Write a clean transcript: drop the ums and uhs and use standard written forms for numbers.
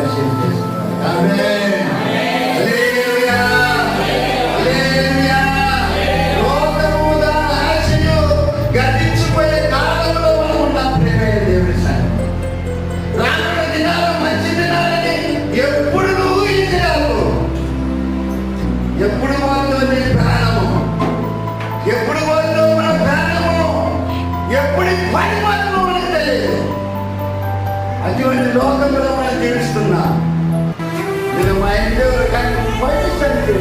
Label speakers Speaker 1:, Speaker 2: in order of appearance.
Speaker 1: పరిచయం చేస్తున్నారు. ఆమేన్. హల్లెలూయా. హల్లెలూయా. లోకము దాని ఆశలు గతించిపోయే కాలంలో మనం ఉన్నాం. ప్రియమైన దేవుని సంగతి, రానున్న దినాలు మంచి దినాలని ఎప్పుడు నువ్వు ఊహించలేవు. ఎప్పుడు పోతుందో నీ ప్రాణము, ఎప్పుడు పోతుందో మన ప్రాణము, ఎప్పుడు పని మాత్రం మనకు తెలియదు. అటువంటి లోకంలో మనం జీవిస్తున్నా. నేను మా ఇంట్లో కానీ బయట చదివితే